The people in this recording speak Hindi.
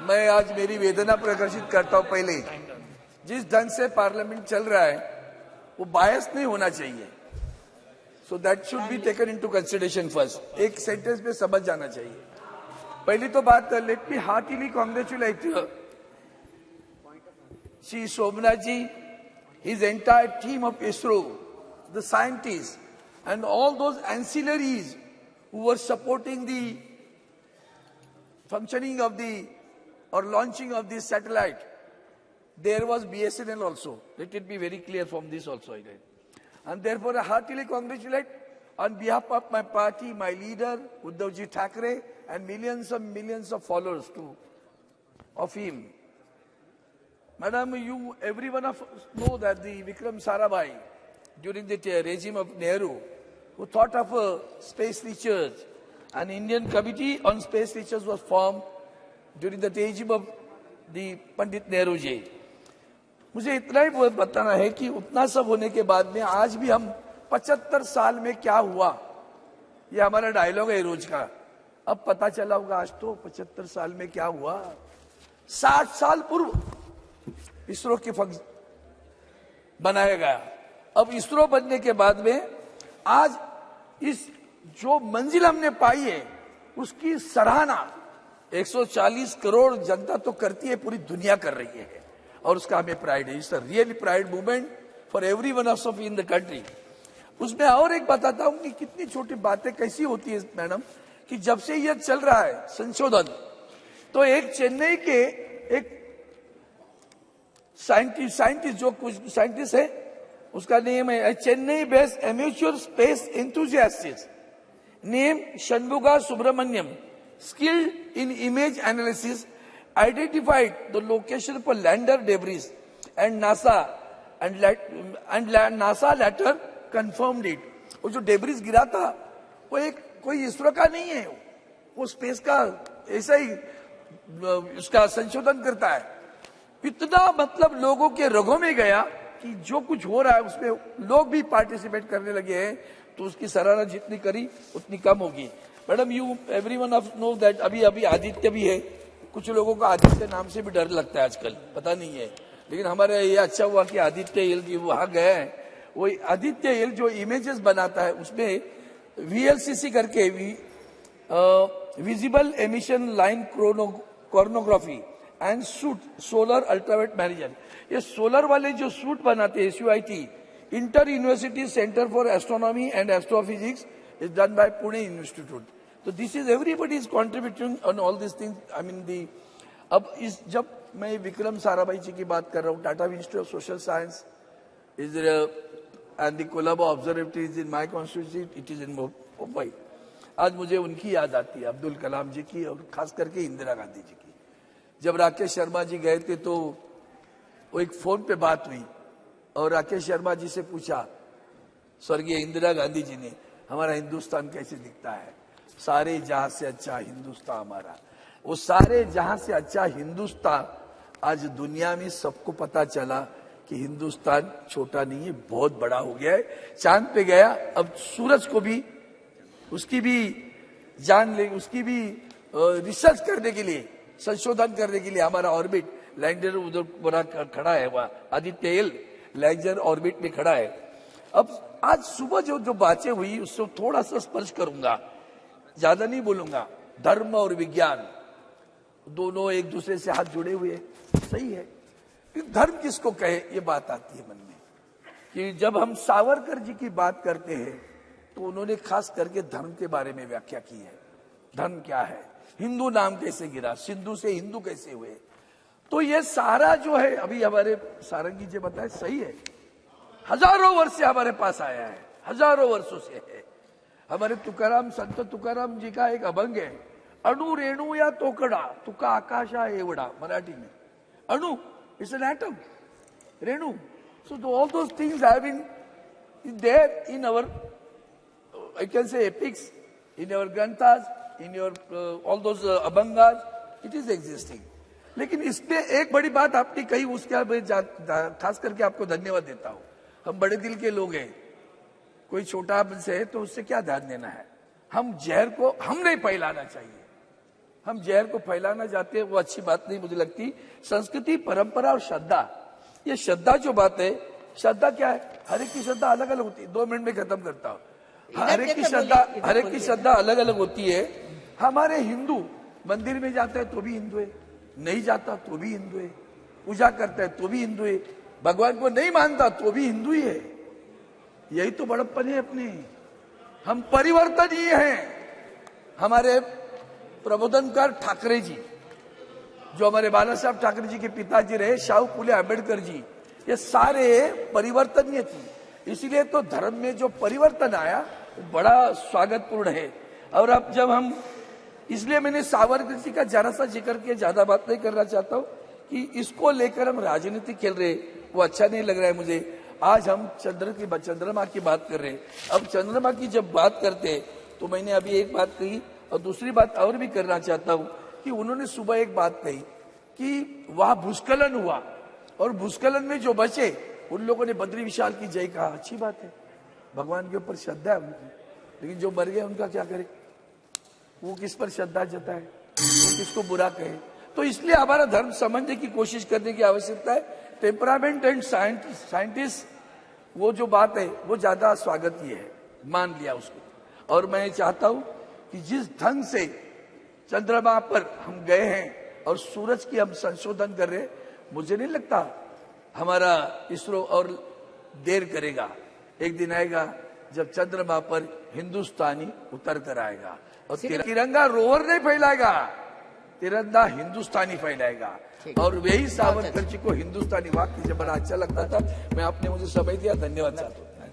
मैं आज मेरी वेदना प्रदर्शित करता हूं। पहले जिस ढंग से पार्लियामेंट चल रहा है वो बायस नहीं होना चाहिए, so that should be taken into consideration first. एक सेंटेंस में समझ जाना चाहिए। पहली तो बात, let me heartily congratulate Shri Somnath ji, his entire team of ISRO, the scientists and all those ancillaries who were supporting the functioning of the or launching of this satellite. There was BSNL also. Let it be very clear from this also. And therefore I heartily congratulate on behalf of my party, my leader, Uddhavji Thackeray, and millions of followers too, of him. Madam, you, every one of us know that the Vikram Sarabhai, during the regime of Nehru, who thought of a space research, an Indian committee on space research was formed during the regime of the Pandit Nehru ji. मुझे इतना ही बताना है कि उतना सब होने के बाद में आज भी हम 75 साल में क्या हुआ, ये हमारा डायलॉग है रोज का। अब पता चला होगा आज तो 75 साल में क्या हुआ। 60 साल पूर्व इसरो के बनाया गया। अब इसरो बनने के बाद में आज इस जो मंजिल हमने पाई है उसकी सराहना 140 करोड़ जनता तो करती है, पूरी दुनिया कर रही है और उसका हमें प्राइड है। It's a really pride movement for every one of in the country. उसमें और एक बताता हूं कि कितनी छोटी बातें कैसी होती है मैडम, कि जब से यह चल रहा है संशोधन, तो एक चेन्नई के एक साइंटिस्ट जो कुछ साइंटिस्ट है, उसका नेम है Chennai based amateur space enthusiast name Shanmuga Subramaniam, skilled in image analysis, identified the location for lander debris and NASA later confirmed it. वो जो डेब्रिस गिरा था वो एक कोई इसरो का नहीं है, वो स्पेस का ऐसा ही उसका संशोधन करता है। इतना मतलब लोगों के रगों में गया कि जो कुछ हो रहा है उसमें लोग भी पार्टिसिपेट करने लगे हैं, तो उसकी सराहना जितनी करी उतनी कम होगी। Madam, you everyone of know that अभी आदित्य भी है। कुछ लोगों को आदित्य नाम से भी डर लगता है आजकल, पता नहीं है, लेकिन हमारे ये अच्छा हुआ कि आदित्य एल जी वहां गए हैं। वो आदित्य एल जो इमेजेस बनाता है उसमें VLCC करके visible emission line coronagraphy and suit solar ultraviolet manager, ये सोलर वाले जो सूट बनाते हैं SUIT, inter university centre for astronomy and astrophysics is done by Pune Institute. So this is everybody is contributing on all these things. I mean अब इस जब मैं विक्रम साराभाई जी की बात कर रहा हूँ, Tata institute of social science is and the Colombo observatory is in my constituency, it is in Mumbai. आज मुझे उनकी याद आती है, अब्दुल कलाम जी की और खास करके इंदिरा गांधी जी की। जब राकेश शर्मा जी गए थे तो वो एक फोन पे बात हुई और राकेश शर्मा जी से पूछा स्वर्गीय इंदिरा गांधी जी ने, हमारा हिंदुस्तान कैसे दिखता है? सारे जहां से अच्छा हिंदुस्तान हमारा। वो सारे जहां से अच्छा हिंदुस्तान आज दुनिया में सबको पता चला कि हिंदुस्तान छोटा नहीं है, बहुत बड़ा हो गया है। चांद पे गया, अब सूरज को भी उसकी भी जान ले, उसकी भी रिसर्च करने के लिए, संशोधन करने के लिए हमारा ऑर्बिट लैंडर उधर बड़ा खड़ा है, वहां आदित्य एल लैंडर ऑर्बिट में खड़ा है। अब आज सुबह जो बातें हुई उससे थोड़ा सा स्पर्श करूंगा, ज्यादा नहीं बोलूंगा। धर्म और विज्ञान दोनों एक दूसरे से हाथ जुड़े हुए, सही है। धर्म किसको कहे, ये बात आती है मन में कि जब हम सावरकर जी की बात करते हैं तो उन्होंने खास करके धर्म के बारे में व्याख्या की है। धर्म क्या है, हिंदू नाम कैसे गिरा, सिंधु से हिंदू कैसे हुए। तो ये सारा जो है अभी हमारे सारंगी जी बताए, सही है। हजारों वर्ष से हमारे पास आया है, हजारों वर्षों से है। हमारे तुकाराम, संत तुकाराम जी का एक अभंग है, अणु रेणु या तोकड़ा तुका आकाशा एवढा। मराठी में अणु इट्स एन एटम, रेणु, so all those things have been there in our, I can say epics, in our granthas, in your all those abhangas, it is existing. लेकिन इसमें एक बड़ी बात आपने कही, उसके खास करके आपको धन्यवाद देता हूं। हम बड़े दिल के लोग हैं, कोई छोटा से है तो उससे क्या ध्यान देना है। हम जहर को हम नहीं फैलाना चाहिए, हम जहर को फैलाना चाहते हैं, वो अच्छी बात नहीं मुझे लगती। संस्कृति, परंपरा और श्रद्धा, ये श्रद्धा जो बात है, श्रद्धा क्या है? हर एक की श्रद्धा अलग अलग होती है। 2 मिनट में खत्म करता हूँ। हर एक की श्रद्धा अलग अलग होती है। हमारे हिंदू मंदिर में जाता है तो भी हिंदू है, नहीं जाता तो भी हिंदू है, पूजा करता है तो भी हिंदू है, भगवान को नहीं मानता तो भी हिंदू ही है। यही तो बड़प्पन है अपने। हम परिवर्तनीय हैं। हमारे प्रबोधनकार ठाकरे जी, जो हमारे बाला साहब ठाकरे जी के पिताजी रहे, शाहू फुले अम्बेडकर जी, ये सारे परिवर्तनीय थे। इसीलिए तो धर्म में जो परिवर्तन आया वो बड़ा स्वागतपूर्ण है। और अब जब हम, इसलिए मैंने सावरकर जी का जरा सा जिक्र किया, ज्यादा बात नहीं करना चाहता हूँ कि इसको लेकर हम राजनीति खेल रहे, वो अच्छा नहीं लग रहा है मुझे। आज हम चंद्रमा की बात कर रहे हैं। अब चंद्रमा की जब बात करते हैं तो मैंने अभी एक बात कही और दूसरी बात और भी करना चाहता हूं कि उन्होंने सुबह एक बात कही कि वहां भूस्खलन हुआ और भूस्खलन में जो बचे उन लोगों ने बद्री विशाल की जय कहा। अच्छी बात है, भगवान के ऊपर श्रद्धा है उनकी, लेकिन जो मर गए उनका क्या करे? वो किस पर श्रद्धा जताए, वो किसको बुरा कहे? तो इसलिए हमारा धर्म समझने की कोशिश करने की आवश्यकता है। टेम्परामेंट एंड साइंटिस्ट, वो जो बात है वो ज्यादा स्वागतीय है, मान लिया उसको। और मैं चाहता हूं कि जिस ढंग से चंद्रमा पर हम गए हैं और सूरज की हम संशोधन कर रहे हैं, मुझे नहीं लगता हमारा इसरो और देर करेगा। एक दिन आएगा जब चंद्रमा पर हिंदुस्तानी उतर कर आएगा और तिरंगा रोवर नहीं फैलाएगा, तिरंगा हिंदुस्तानी फैलाएगा। और वही सावरकर जी को हिंदुस्तानी वाक्य जब बड़ा अच्छा लगता था। मैं आपने मुझे समय दिया, धन्यवाद चाहता हूँ।